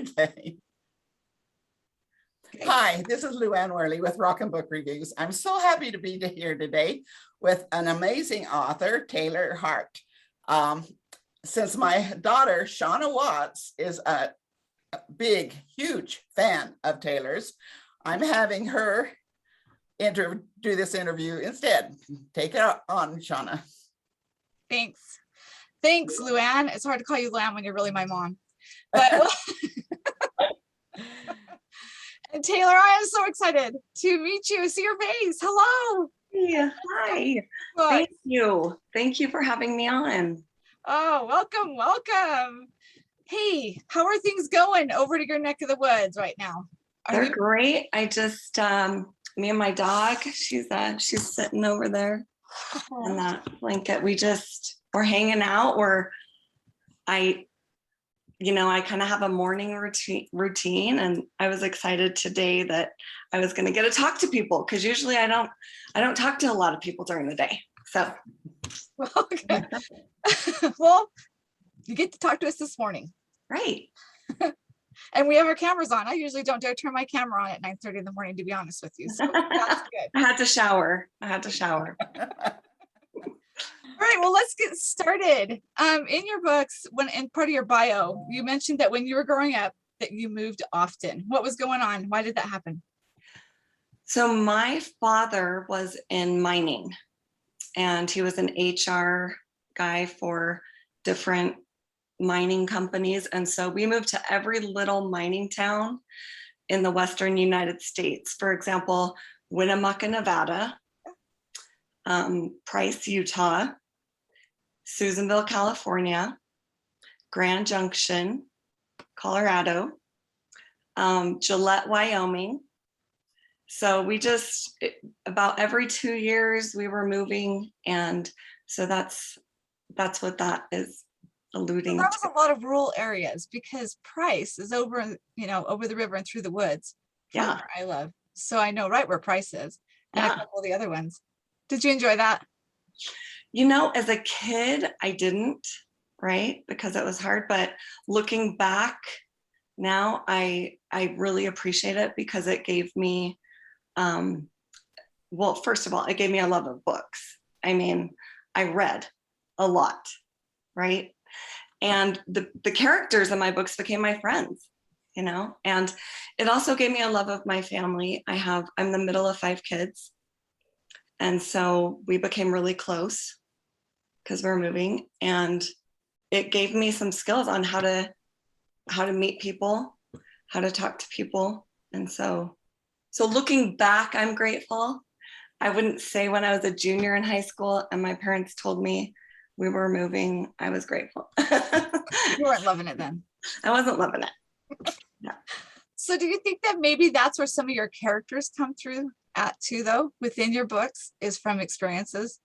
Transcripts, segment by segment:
Okay. Hi, this is Luann Worley with Rock and Book Reviews. I'm so happy to be here today with an amazing author, Taylor Hart. Since my daughter, Shauna Watts, is a big, huge fan of Taylor's, I'm having her do this interview instead. Take it on, Shauna. Thanks, Luann. It's hard to call you Luann when you're really my mom. But and Taylor, I am so excited to meet you, see your face. Hello. Hey, hi. Thank you. Thank you for having me on. Oh, welcome. Hey, how are things going over to your neck of the woods right now? They're great. I just me and my dog, she's sitting over there on that blanket. We're hanging out. I kind of have a morning routine, and I was excited today that I was going to get to talk to people, because usually I don't talk to a lot of people during the day. So, okay. Well, you get to talk to us this morning, right? And we have our cameras on. I usually don't dare turn my camera on at 9:30 in the morning, to be honest with you. So that's good. I had to shower. All right, well, let's get started. In your books, in part of your bio, you mentioned that when you were growing up, that you moved often. What was going on? Why did that happen? So my father was in mining, and he was an HR guy for different mining companies. And so we moved to every little mining town in the Western United States. For example, Winnemucca, Nevada, Price, Utah, Susanville, California, Grand Junction, Colorado, Gillette, Wyoming. So about every 2 years we were moving. And so that's what that is alluding to. That was a lot of rural areas, because Price is over the river and through the woods. Yeah. Where I live. So I know right where Price is, and Yeah. a couple of the other ones. Did you enjoy that? As a kid, I didn't, right? Because it was hard. But looking back now, I really appreciate it, because it gave me, well, first of all, it gave me a love of books. I mean, I read a lot, right? And the characters in my books became my friends, and it also gave me a love of my family. I'm the middle of 5 kids. And so we became really close because we're moving, and it gave me some skills on how to meet people, how to talk to people. And so looking back, I'm grateful. I wouldn't say when I was a junior in high school and my parents told me we were moving, I was grateful. You weren't loving it then. I wasn't loving it. Yeah. So do you think that maybe that's where some of your characters come through at too, though, within your books, is from experiences?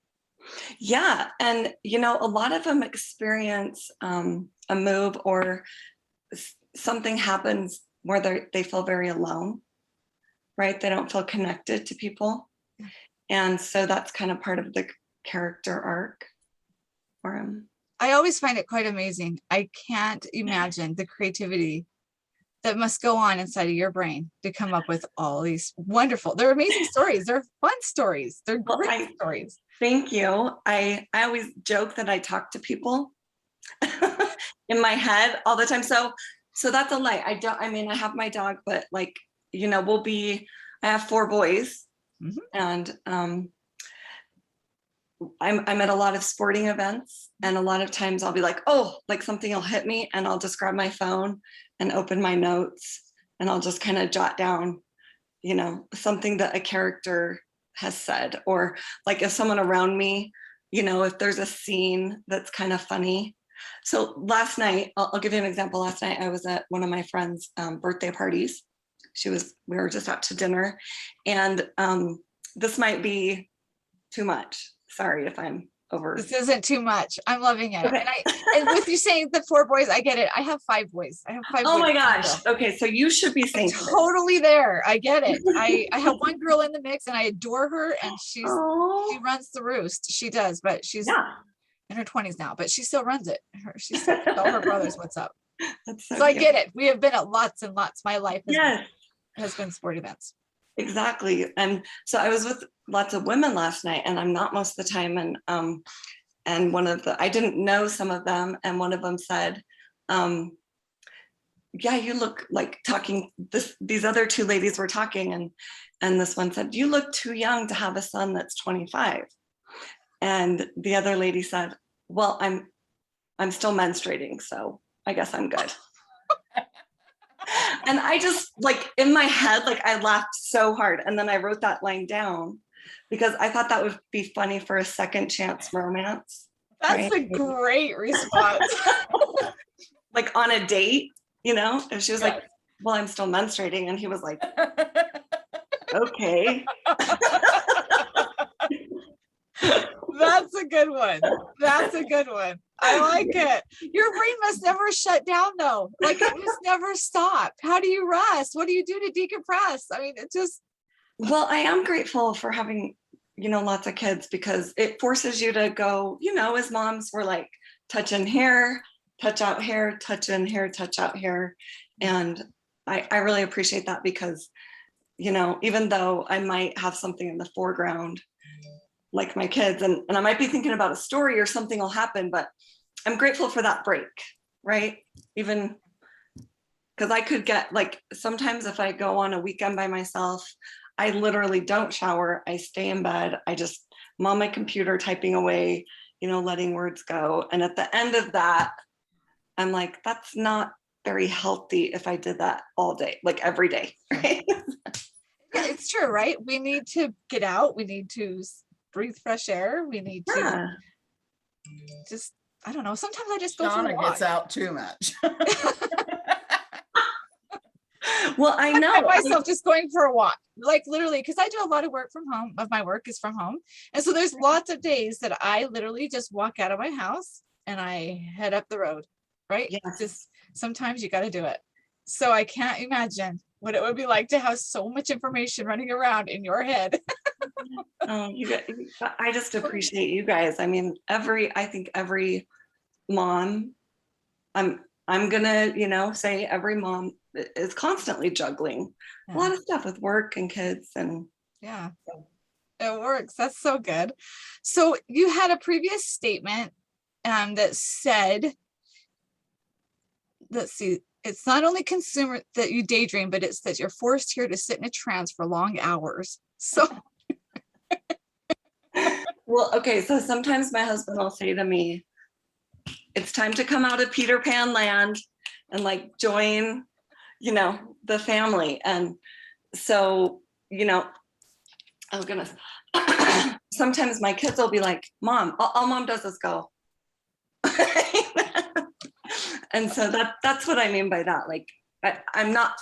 Yeah. And, a lot of them experience a move, or something happens where they feel very alone, right? They don't feel connected to people. And so that's kind of part of the character arc for him. I always find it quite amazing. I can't imagine the creativity that must go on inside of your brain to come up with all these they're amazing stories. They're fun stories. They're great stories. Thank you. I always joke that I talk to people in my head all the time. So that's a lie. I have my dog, but I have 4 boys. Mm-hmm. And I'm at a lot of sporting events, and a lot of times I'll be like, something will hit me, and I'll just grab my phone and open my notes, and I'll just kind of jot down, something that a character has said, or like if someone around me, if there's a scene that's kind of funny. So last night, I'll give you an example. Last night I was at one of my friends' birthday parties. We were just out to dinner, and this might be too much. Sorry if I'm over. This isn't too much. I'm loving it. Okay. And with you saying the 4 boys, I get it. I have 5 boys. Oh my gosh. Okay. So you should be saying totally there. I get it. I have one girl in the mix, and I adore her, and she runs the roost. She does, but she's in her 20s now, but she still runs it. She still tells her brothers what's up. That's So I cute. get it. We have been at lots and lots. My life Yes, has been sport events. exactly. And so I was with lots of women last night, and I'm not most of the time. And one of the, I didn't know some of them, and one of them said, yeah, you look like talking these other two ladies were talking, and this one said, you look too young to have a son that's 25. And the other lady said, well, I'm still menstruating, so I guess I'm good. And I just, like, in my head, like, I laughed so hard, and then I wrote that line down because I thought that would be funny for a second chance romance. That's right? a great response. Like on a date, and she was like, well, I'm still menstruating, and he was like, okay. That's a good one. That's a good one. I like it. Your brain must never shut down though. Like it must never stop. How do you rest? What do you do to decompress? I mean, it just. Well, I am grateful for having, lots of kids, because it forces you to go, as moms, we're like touch in here, touch out here, touch in here, touch out here. And I really appreciate that because, even though I might have something in the foreground, like my kids, and I might be thinking about a story or something will happen, but I'm grateful for that break, right? Even because I could get, like, sometimes if I go on a weekend by myself, I literally don't shower. I stay in bed. I'm on my computer typing away, letting words go. And at the end of that, I'm like, that's not very healthy if I did that all day, like every day, right? Yeah, it's true, right? We need to get out. We need to breathe fresh air. We need to just, I don't know. Sometimes I just go for a Shauna walk. gets out too much. Well, I know. I find myself just going for a walk, like literally, because I do a lot of work from home. Of my work is from home, and so there's lots of days that I literally just walk out of my house and I head up the road. Right? Yes. Just sometimes you got to do it. So I can't imagine what it would be like to have so much information running around in your head. Oh, I just appreciate you guys. I mean, I think every mom, I'm gonna, say every mom is constantly juggling a lot of stuff with work and kids, and yeah, it works. That's so good. So you had a previous statement that said, let's see, it's not only consumer that you daydream, but it's that you're forced here to sit in a trance for long hours. So well, okay, so sometimes my husband will say to me, it's time to come out of Peter Pan land and like join, the family. And so, oh goodness, sometimes my kids will be like, Mom, all Mom does is go. And so that's what I mean by that. Like, I'm not,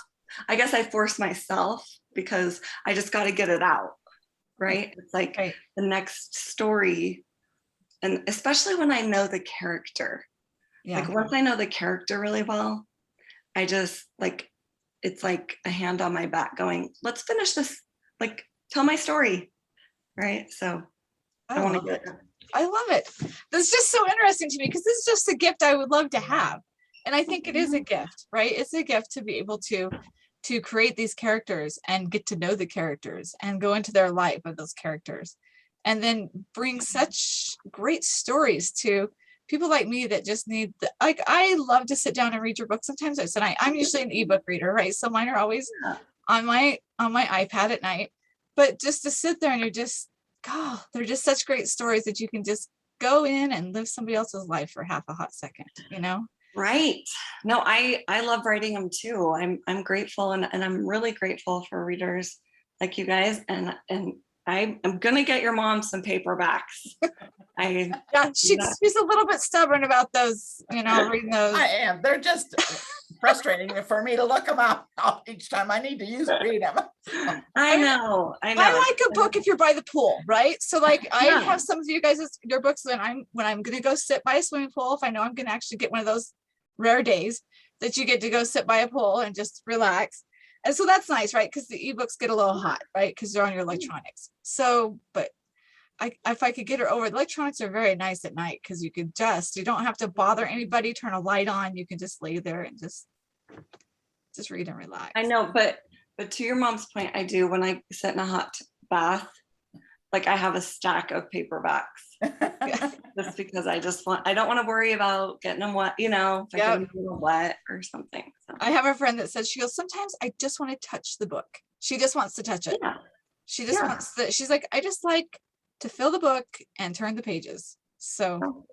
I guess I force myself because I just got to get it out. Right. It's like the next story. And especially when I know the character, like once I know the character really well, I just like, it's like a hand on my back going, let's finish this, like tell my story. Right. So I want to get it. I love it. That's just so interesting to me because this is just a gift I would love to have. And I think it is a gift, right? It's a gift to be able to create these characters and get to know the characters and go into their life of those characters and then bring such great stories to people like me that just need like I love to sit down and read your book sometimes. I'm usually an ebook reader, right? So mine are always on my iPad at night, but just to sit there and you're just, God, they're just such great stories that you can just go in and live somebody else's life for half a hot second, Right. No, I love writing them too. I'm grateful and I'm really grateful for readers like you guys. And I'm gonna get your mom some paperbacks. She's a little bit stubborn about those, reading those. I am. They're just frustrating for me to look them up each time I need to read them. I know. I like a book if you're by the pool, right? So like I have some of you guys your books when I'm gonna go sit by a swimming pool, if I know I'm gonna actually get one of those rare days that you get to go sit by a pool and just relax. And so that's nice, right? Because the ebooks get a little hot, right? Because they're on your electronics. So, but if I could get her over, electronics are very nice at night because you don't have to bother anybody, turn a light on. You can just lay there and just read and relax. I know, but to your mom's point, I do when I sit in a hot bath, like I have a stack of paperbacks. Just because I don't want to worry about getting them wet, if I get them a little wet or something. So. I have a friend that says, she goes, sometimes I just want to touch the book. She just wants to touch it. Yeah. She just wants she's like, I just like to fill the book and turn the pages. So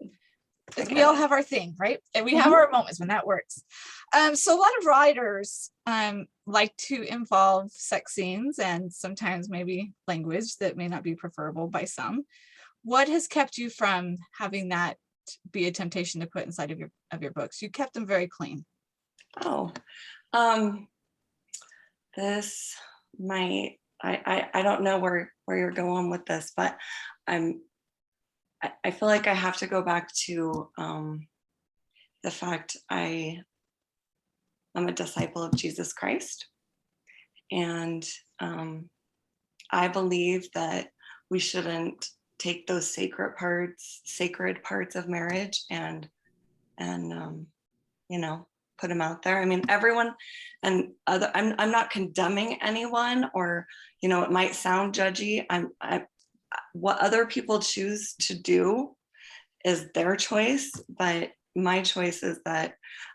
we all have our thing, right? And we have our moments when that works. So a lot of writers like to involve sex scenes and sometimes maybe language that may not be preferable by some. What has kept you from having that be a temptation to put inside of your books? You kept them very clean. This might, I don't know where you're going with this, but I feel like I have to go back to the fact I'm a disciple of Jesus Christ. And I believe that we shouldn't take those sacred parts of marriage and put them out there. I mean, everyone and other, I'm not condemning anyone, or, it might sound judgy. What other people choose to do is their choice, but my choice is that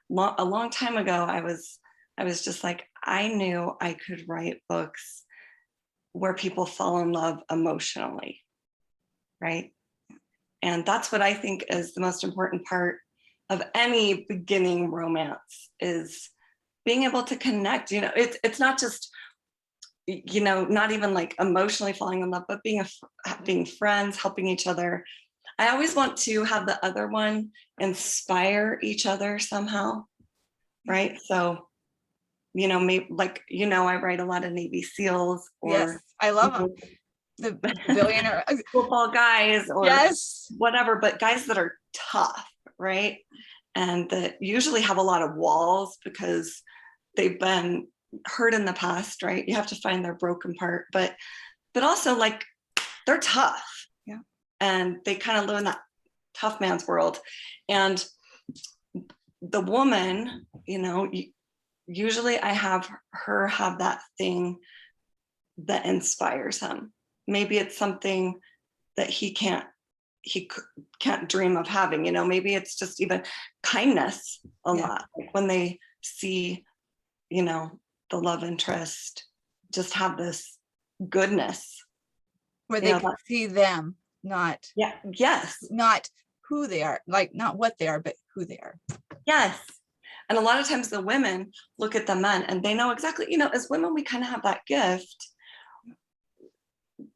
a long time ago, I was just like, I knew I could write books where people fall in love emotionally, right? And that's what I think is the most important part of any beginning romance, is being able to connect. It's not just, not even like emotionally falling in love, but being friends, helping each other. I always want to have the other one inspire each other somehow, right? So, maybe like, I write a lot of Navy SEALs, or yes, I love them. The billionaire football guys, or yes, whatever, but guys that are tough, right? And that usually have a lot of walls because they've been hurt in the past, right? You have to find their broken part, but also like they're tough. Yeah. And they kind of live in that tough man's world. And the woman, usually I have her have that thing that inspires him. Maybe it's something that he can't dream of having, maybe it's just even kindness a lot. Like when they see, the love interest just have this goodness. Where they can see them, not who they are, like not what they are, but who they are. Yes. And a lot of times the women look at the men and they know exactly, as women, we kind of have that gift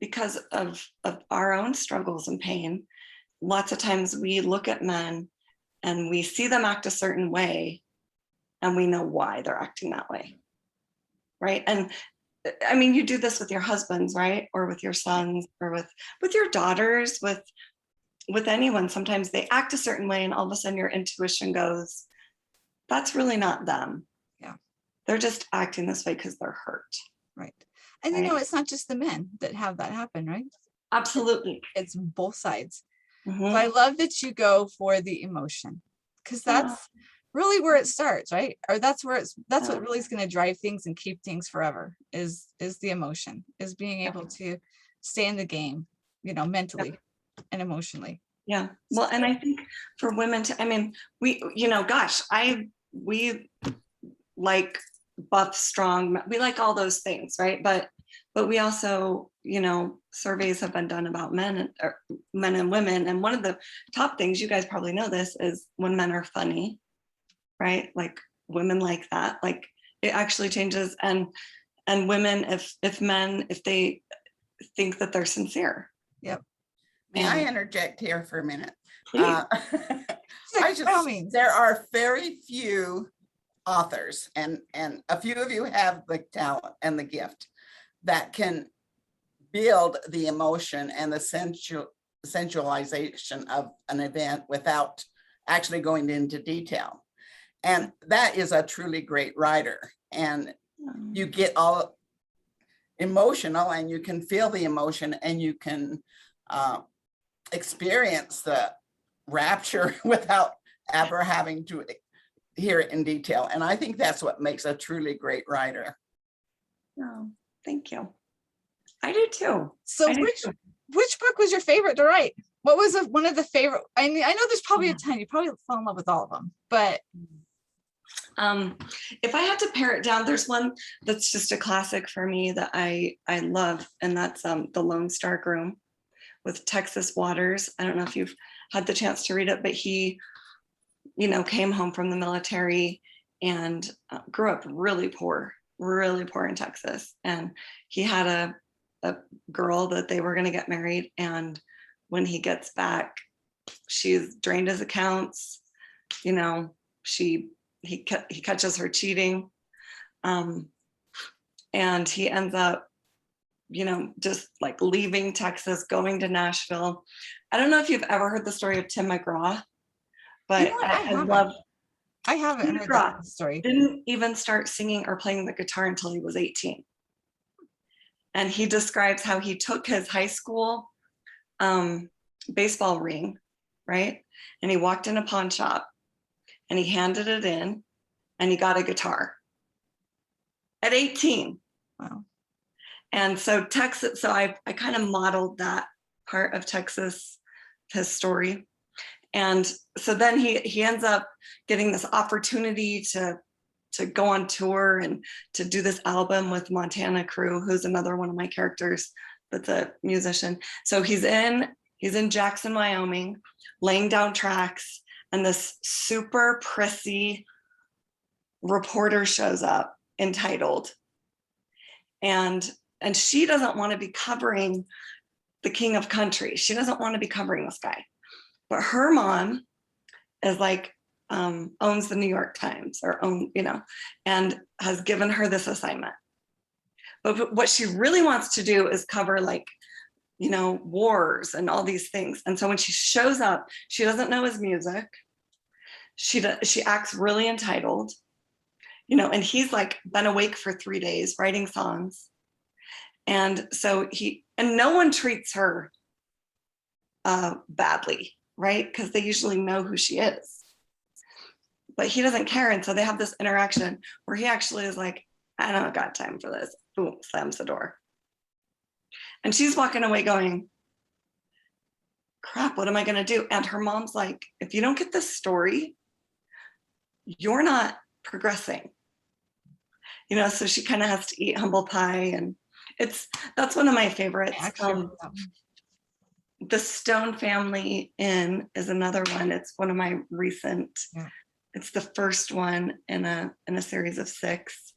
because of our own struggles and pain. Lots of times we look at men and we see them act a certain way and we know why they're acting that way, right? And I mean, you do this with your husbands, right? Or with your sons, or with your daughters, with anyone. Sometimes they act a certain way and all of a sudden your intuition goes, that's really not them. Yeah. They're just acting this way because they're hurt. Right. And right? It's not just the men that have that happen, right? Absolutely. It's both sides. Mm-hmm. So I love that you go for the emotion, because that's really where it starts, right? Or that's what really is going to drive things and keep things forever is the emotion, is being able to stay in the game, mentally and emotionally. Yeah. Well, and I think for women we like buff, strong, we like all those things, right? But we also, surveys have been done about men and women. And one of the top things, you guys probably know this, is when men are funny, right? Like women like that, like it actually changes. And women, if they think that they're sincere. Yep. May I interject here for a minute? Please. There are very few authors, and a few of you have the talent and the gift that can build the emotion and the sensualization of an event without actually going into detail. And that is a truly great writer. And you get all emotional and you can feel the emotion and you can experience the rapture without ever having to hear it in detail. And I think that's what makes a truly great writer. Oh, thank you. I do too. So I do which too. book was your favorite to write? What was one of the favorite? I mean, I know there's probably a ton. You probably fell in love with all of them, but If I had to pare it down, there's one that's just a classic for me that I love, and that's The Lone Star Groom with Texas Waters. I don't know if you've had the chance to read it, but he, came home from the military and grew up really poor in Texas. And he had a girl that they were going to get married. And when he gets back, she's drained his accounts. He catches her cheating. And he ends up, just like leaving Texas, going to Nashville. I don't know if you've ever heard the story of Tim McGraw, but I haven't Tim heard McGraw that story. didn't even start singing or playing the guitar until he was 18. And he describes how he took his high school baseball ring, right? And he walked in a pawn shop and he handed it in and he got a guitar at 18. Wow. And so Texas, so I kind of modeled that part of Texas, his story. And so then he ends up getting this opportunity to go on tour and to do this album with Montana Crew, who's another one of my characters that's a musician. So he's in Jackson, Wyoming, laying down tracks, and this super prissy reporter shows up entitled. And she doesn't want to be covering the king of country. She doesn't want to be covering this guy. But her mom is like, owns the New York Times and has given her this assignment. But what she really wants to do is cover wars and all these things. And so when she shows up, she doesn't know his music. She acts really entitled, and he's like been awake for 3 days writing songs. And so no one treats her badly, right? Because they usually know who she is. But he doesn't care. And so they have this interaction where he actually is like, I don't got time for this. Boom, slams the door. And she's walking away going, crap, what am I going to do? And her mom's like, if you don't get this story, you're not progressing. So she kind of has to eat humble pie. And that's one of my favorites. The Stone Family Inn is another one. It's one of my recent, it's the first one in a series of 6.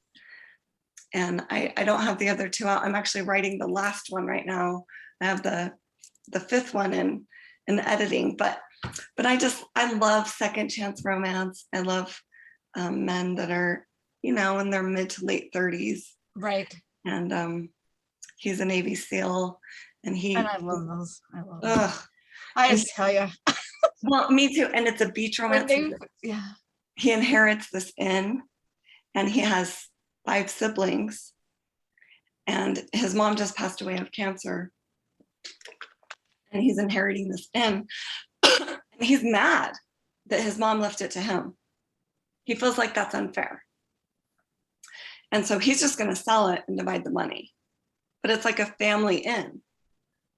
And I don't have the other 2 out. I'm actually writing the last one right now. I have the 5th one in editing, but I love second chance romance. I love men that are, in their mid to late 30s. Right. And he's a Navy SEAL. And I love those. I love those. I just tell you. Well, me too. And it's a beach romance. Yeah. He inherits this inn and he has 5 siblings. And his mom just passed away of cancer. And he's inheriting this inn. And he's mad that his mom left it to him. He feels like that's unfair. And so he's just going to sell it and divide the money. But it's like a family inn.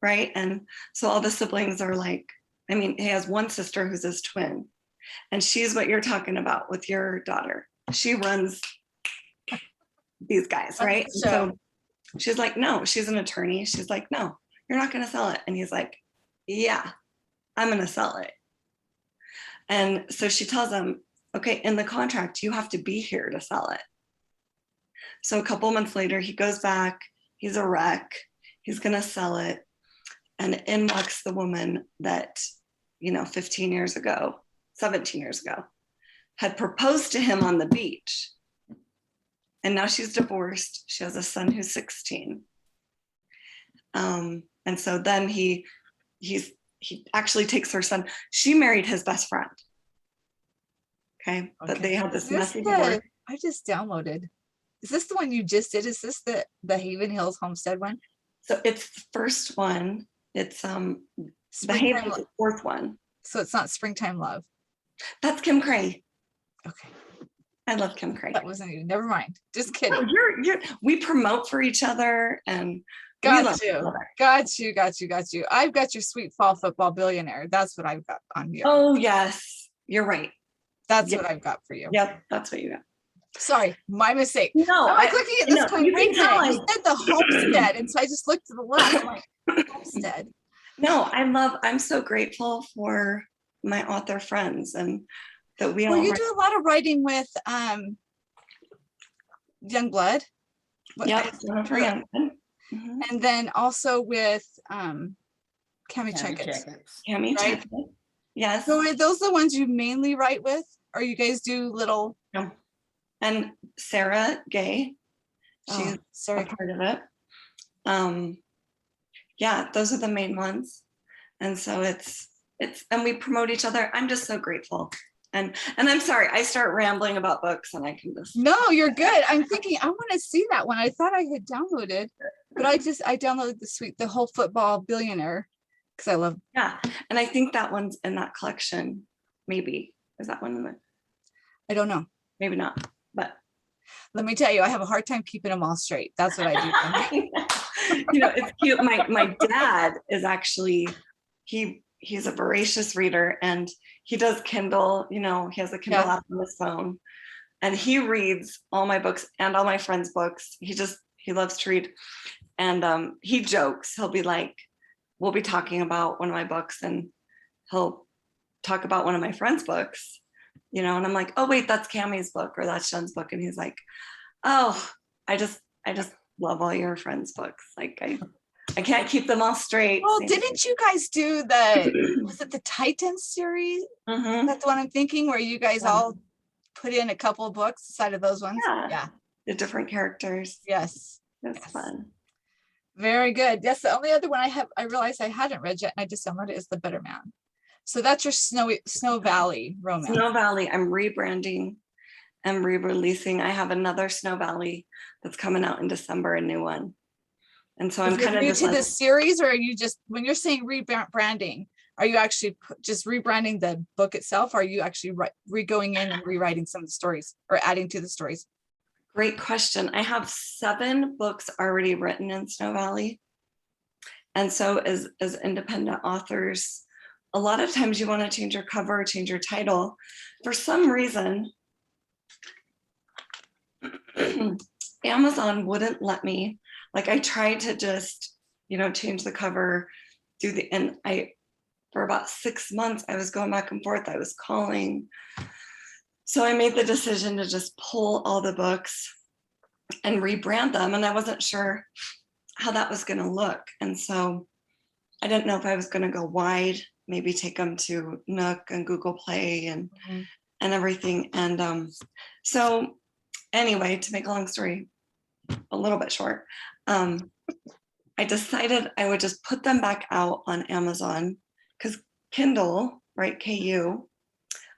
Right. And so all the siblings are like, he has one sister who's his twin. And she's what you're talking about with your daughter. She runs these guys, right? So she's like, no, she's an attorney. She's like, no, you're not going to sell it. And he's like, yeah, I'm going to sell it. And so she tells him, okay, in the contract, you have to be here to sell it. So a couple months later, he goes back. He's a wreck. He's going to sell it. And in walks the woman that, 15 years ago, 17 years ago, had proposed to him on the beach. And now she's divorced. She has a son who's 16. And so then he actually takes her son. She married his best friend. Okay. But they had this messy divorce. I just downloaded. Is this the one you just did? Is this the Haven Hills Homestead one? So it's the first one It's the Springtime Haven's the fourth one. So it's not Springtime Love. That's Kim Cray. Okay. I love Kim Cray. That wasn't you. Never mind. Just No, kidding. we promote for each other and we love Got each you. other. Got you. I've got your sweet fall football billionaire. That's what I've got on you. Oh, yes. You're right. That's Yep. what I've got for you. Yep. That's what you got. Sorry, my mistake. No, I'm like looking at this no, going, you wait a can tell minute, you said the homestead. And so I just looked to the left. I'm like, homestead. No, I'm so grateful for my author friends and that we Well, all you do a lot of writing with Young Blood. Yep, Jennifer Youngman. And then also with Cami Checkets. Cami Right? Checkets. Yes. So are those the ones you mainly write with? Or you guys do little? No. And Sarah Gay, she's sorry. a part of it. Yeah, those are the main ones. And so it's and we promote each other. I'm just so grateful. And I'm sorry, I start rambling about books and I can just. No, you're good. I'm thinking I want to see that one. I thought I had downloaded, but I downloaded the whole football billionaire because I love. Yeah, and I think that one's in that collection. Maybe is that one in there? I don't know. Maybe not, but let me tell you, I have a hard time keeping them all straight. That's what I do. You know, it's cute. My dad is actually he's a voracious reader and he does Kindle. You know, he has a Kindle app on his phone, and he reads all my books and all my friends' books. He loves to read, and he jokes. He'll be like, we'll be talking about one of my books, and he'll talk about one of my friends' books. You know, and I'm like, oh wait, that's Cammie's book or that's Shun's book, and he's like, oh, I just love all your friends' books. Like I can't keep them all straight. Well, didn't you guys do was it the Titans series? That's the one I'm thinking, where you guys all put in a couple of books inside of those ones. Yeah. The different characters. Yes. That's fun. Very good. Yes, the only other one I realized I hadn't read yet, and I just downloaded is The Better Man. So that's your Snow Valley romance. Snow Valley, I'm rebranding and re-releasing. I have another Snow Valley that's coming out in December, a new one. And so I'm kind of new to the series, or are you just, when you're saying rebranding, are you actually just rebranding the book itself, or are you actually going in and rewriting some of the stories or adding to the stories? Great question. I have 7 books already written in Snow Valley. And so as independent authors, a lot of times you want to change your cover, change your title. For some reason, Amazon wouldn't let me. Like, I tried to just, change the cover, for about 6 months, I was going back and forth. I was calling. So I made the decision to just pull all the books and rebrand them. And I wasn't sure how that was going to look. And so I didn't know if I was going to go wide, maybe take them to Nook and Google Play and everything. And so anyway, to make a long story a little bit short, I decided I would just put them back out on Amazon, because Kindle, right, KU,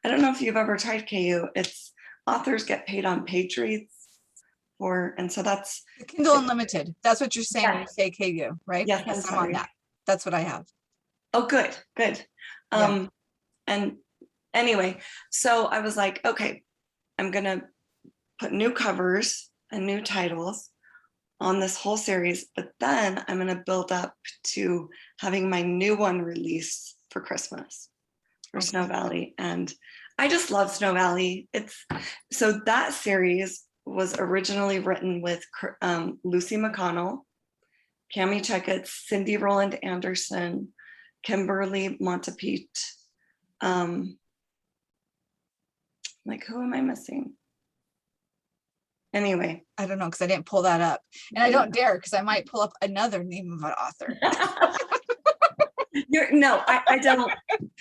I don't know if you've ever tried KU. It's authors get paid on page reads and so that's Kindle Unlimited. That's what you're saying when you say KU, right? Yes, I'm on that. That's what I have. Oh, good. And anyway, so I was like, okay, I'm gonna put new covers and new titles on this whole series, but then I'm gonna build up to having my new one released for Christmas for Snow Valley. And I just love Snow Valley. So that series was originally written with Lucy McConnell, Cami Checkets, Cindy Rowland Anderson, Kimberly Montepete. Like, who am I missing? Anyway. I don't know, because I didn't pull that up. And I don't dare, because I might pull up another name of an author. I don't.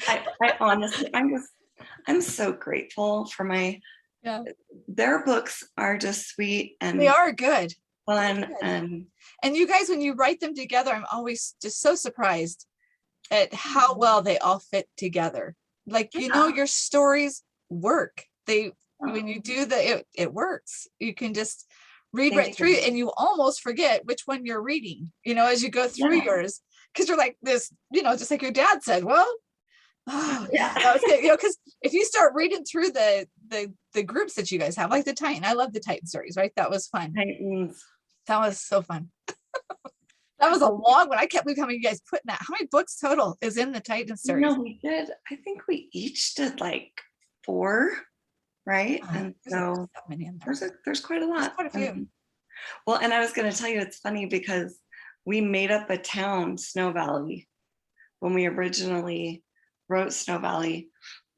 I honestly, I'm so grateful for their books are just sweet and they are good. Fun. Good. And you guys, when you write them together, I'm always just so surprised at how well they all fit together. Like, your stories work. When you do it works. You can just read right through and you almost forget which one you're reading, as you go through yours. because you're like this, just like your dad said, well, Yeah. that was good, because if you start reading through the groups that you guys have, like the Titan, I love the Titan stories, right? That was fun. Titans. That was so fun. That was a long one. I can't believe how many you guys put in that. How many books total is in the Titan series? No, we did. I think we each did like 4, right? And so that many in there. there's quite a lot. There's quite a few. Well, and I was going to tell you, it's funny because we made up a town, Snow Valley, when we originally wrote Snow Valley.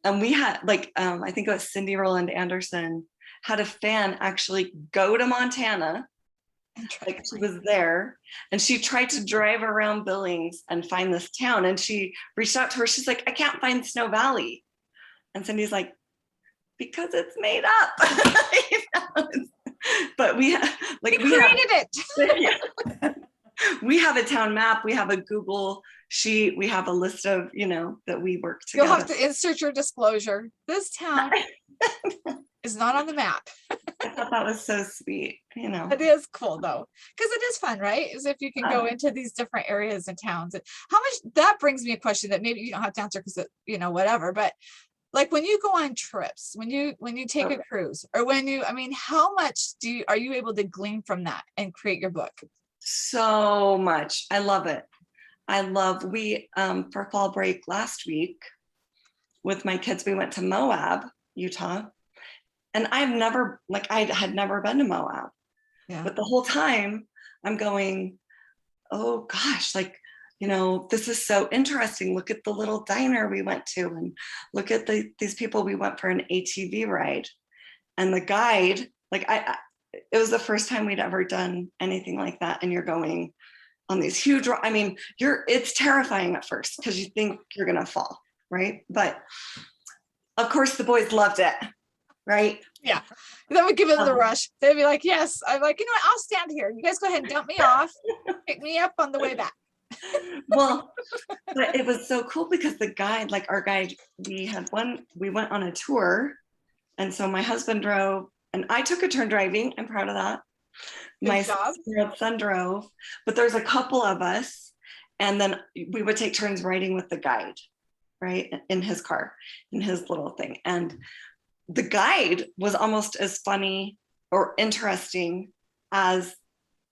And we had like, I think it was Cindy Rowland Anderson had a fan actually go to Montana. Like she was there and she tried to drive around Billings and find this town. And she reached out to her. She's like, I can't find Snow Valley. And Cindy's like, because it's made up. But we have like we created it. We have a town map. We have a Google sheet. We have a list of, that we work together. You'll have to insert your disclosure. This town is not on the map. I thought that was so sweet. It is cool though, because it is fun, right? Is if you can go into these different areas and towns. How much, that brings me a question that maybe you don't have to answer because whatever, but like when you go on trips, when you take a cruise, or how much are you able to glean from that and create your book? So much. I love it. We for fall break last week with my kids, we went to Moab, Utah. And I had never been to Moab. Yeah. But the whole time I'm going, oh gosh, this is so interesting. Look at the little diner we went to, and look at these people. We went for an ATV ride, and the guide, it was the first time we'd ever done anything like that. And you're going on these huge, it's terrifying at first because you think you're going to fall, right? But of course the boys loved it. Right? Yeah. That would give it the rush. They'd be like, yes. I'm like, what? I'll stand here. You guys go ahead and dump me off. Pick me up on the way back. Well, but it was so cool because the guide, our guide, we went on a tour. And so my husband drove and I took a turn driving. I'm proud of that. My son drove, but there's a couple of us. And then we would take turns riding with the guide, right? In his car, in his little thing. And the guide was almost as funny or interesting as,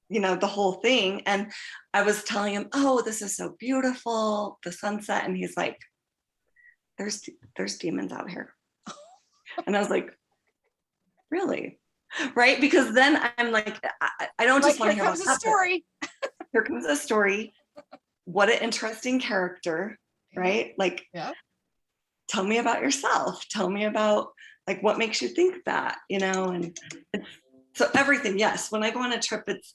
the whole thing. And I was telling him, oh, this is so beautiful, the sunset. And he's like, there's demons out here. And I was like, really? Right? Because then I'm like, I don't just want to hear about a story. Here comes a story. What an interesting character, right? Tell me about yourself. Tell me about what makes you think that, and so everything. Yes. When I go on a trip, it's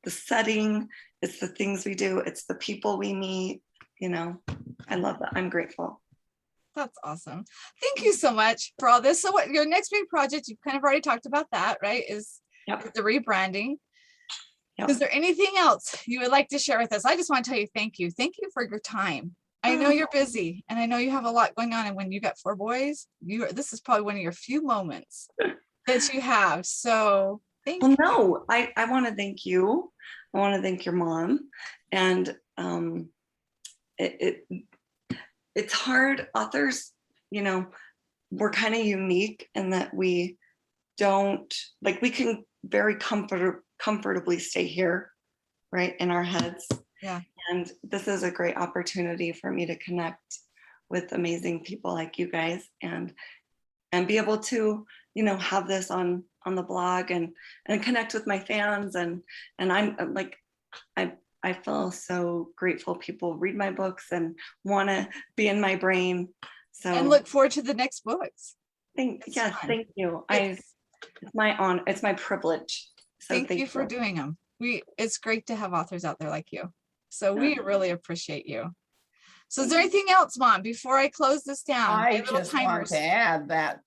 the setting, it's the things we do, it's the people we meet, I love that. I'm grateful. That's awesome. Thank you so much for all this. So what your next big project, you've kind of already talked about that, right? Is the rebranding. Yep. Is there anything else you would like to share with us? I just want to tell you, thank you. Thank you for your time. I know you're busy and I know you have a lot going on. And when you got 4 boys, this is probably one of your few moments that you have. So thank you. No, I want to thank you. I want to thank your mom. And it's hard. Authors, we're kind of unique in that we don't, we can very comfortably stay here, right, in our heads. Yeah. And this is a great opportunity for me to connect with amazing people like you guys and be able to, have this on the blog and connect with my fans. And I'm like, I feel so grateful people read my books and want to be in my brain. So and look forward to the next books. Thank you. It's my honor. It's my privilege. So thank you for doing them. It's great to have authors out there like you. So we really appreciate you. So is there anything else, Mom, before I close this down? I just want to add that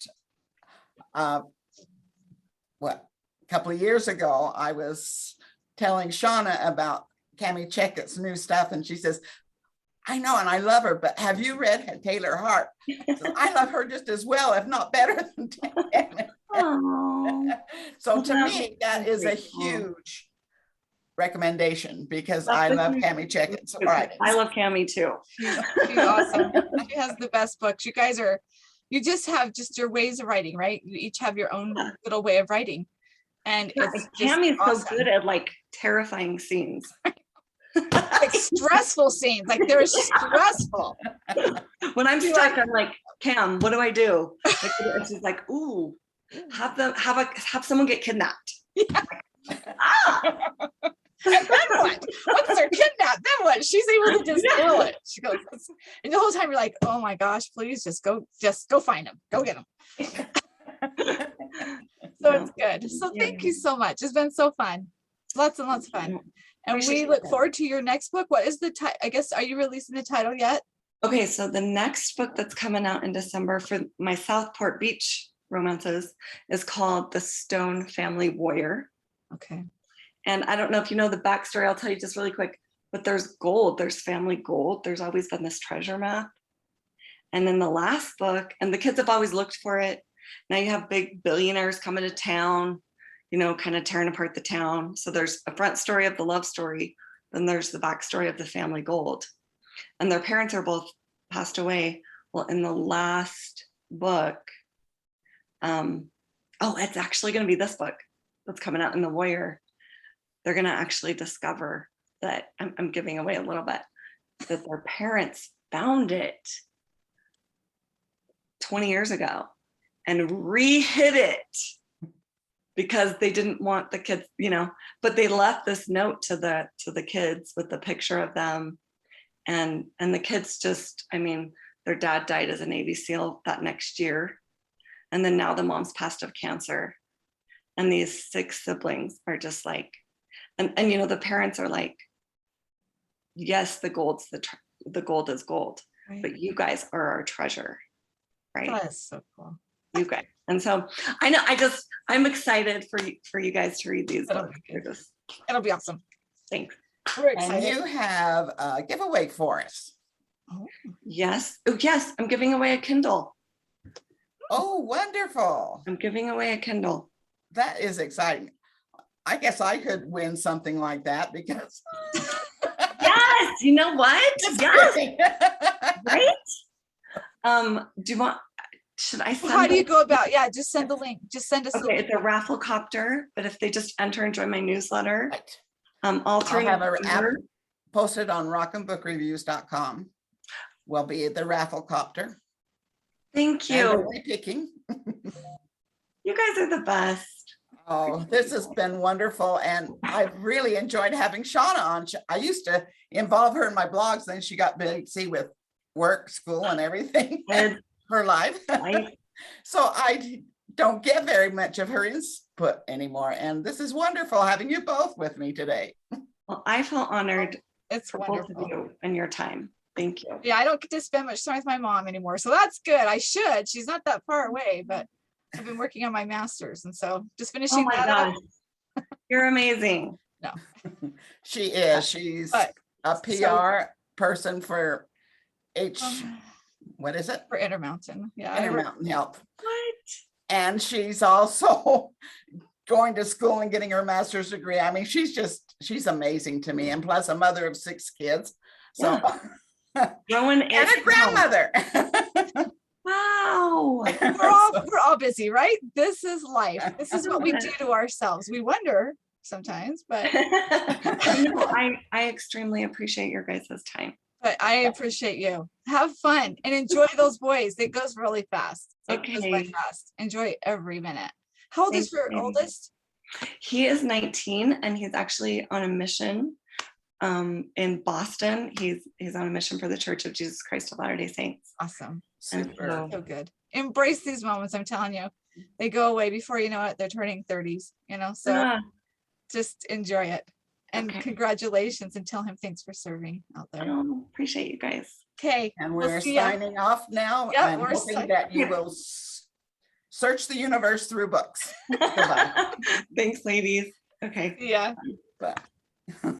a couple of years ago, I was telling Shauna about Cammie Checkett's new stuff. And she says, I know, and I love her, but have you read Taylor Hart? So I love her just as well, if not better than Taylor. So to me, that is a huge recommendation because I love Tammy Chicken's writings. I love Cammy too. She's awesome. She has the best books. You guys are, you just have just your ways of writing, right? You each have your own little way of writing. And it's just Cammy's awesome. so good at like terrifying scenes. Like stressful scenes, like they're stressful. When I'm stuck, I'm like, Cam, what do I do? Like, and she's like, ooh, have someone get kidnapped. Yeah. Ah! And then what? Once they're kidnapped, then what? She's able to just kill it. She goes, and the whole time you're like, oh my gosh, please just go find them. Go get them. So it's good. So thank you so much. It's been so fun. Lots and lots of fun. And we look forward to your next book. What is the title? I guess, are you releasing the title yet? Okay, so the next book that's coming out in December for my Southport Beach romances is called The Stone Family Warrior. Okay. And I don't know if you know the backstory, I'll tell you just really quick, but there's gold, there's family gold. There's always been this treasure map. And then the last book, and the kids have always looked for it. Now you have big billionaires coming to town, you know, kind of tearing apart the town. So there's a front story of the love story. Then there's the backstory of the family gold. And their parents are both passed away. Well, in the last book, it's actually going to be this book that's coming out in The Warrior. They're going to actually discover that I'm giving away a little bit, that their parents found it 20 years ago and re-hid it because they didn't want the kids, you know, but they left this note to the kids with the picture of them. And the kids just, I mean, their dad died as a Navy SEAL that next year. And then now the mom's passed of cancer. And these 6 siblings are just like, and you know, the parents are like, yes, the gold is gold, Right. but you guys are our treasure, right? That's so cool. You guys. And so I know, I'm excited for you guys to read these books. It'll be awesome. Thanks. We're And excited. you have a giveaway for us. Oh, Yes. Oh, yes. I'm giving away a Kindle. Oh, wonderful. I'm giving away a Kindle. That is exciting. I guess I could win something like that because Yes. You know what? Yes. Right? Do you want, should I send how do you it? go about? Yeah, just send the link. Just send us. Okay, it's a raffle copter, but if they just enter and join my newsletter, Right. all through I'll have an app November. posted on rockandbookreviews.com. Will be the raffle copter. Thank And you. we'll be picking. You guys are the best. Oh, this has been wonderful. And I've really enjoyed having Shauna on. I used to involve her in my blogs, then she got busy with work, school, and everything, And her life. I, So I don't get very much of her input anymore. And this is wonderful having you both with me today. well, I feel honored It's for both wonderful. of you and your time. Thank you. Yeah, I don't get to spend much time with my mom anymore. So that's good. I should. She's not that far away, but I've been working on my master's. And so just Oh finishing my that gosh. up. You're amazing. She is. She's But a PR person for um, what is it? for Intermountain. Yeah. I Intermountain Health. What? And she's also going to school and getting her master's degree. I mean, she's amazing to me. And plus a mother of 6 kids. So Rowan and a grandmother. Wow. we're all busy, right? This is life. This is what we do to ourselves. We wonder sometimes, but I extremely appreciate your guys' time. I appreciate you. Have fun and enjoy those boys. It goes really fast. It goes by Okay. fast. Enjoy every minute. How old is Thank your you. oldest? He is 19 and he's actually on a mission in Boston. He's on a mission for the Church of Jesus Christ of Latter-day Saints. Awesome. Super. So good. Embrace these moments. I'm telling you, they go away before you know it. They're turning 30s, you know, so Ah, just enjoy it. And Okay. congratulations and tell him thanks for serving out there. appreciate you guys. Okay. And we'll we're see ya. signing off now. Yeah, I'm we're hoping that you will search the universe through books. Goodbye. Thanks, ladies. Okay. Yeah. Bye.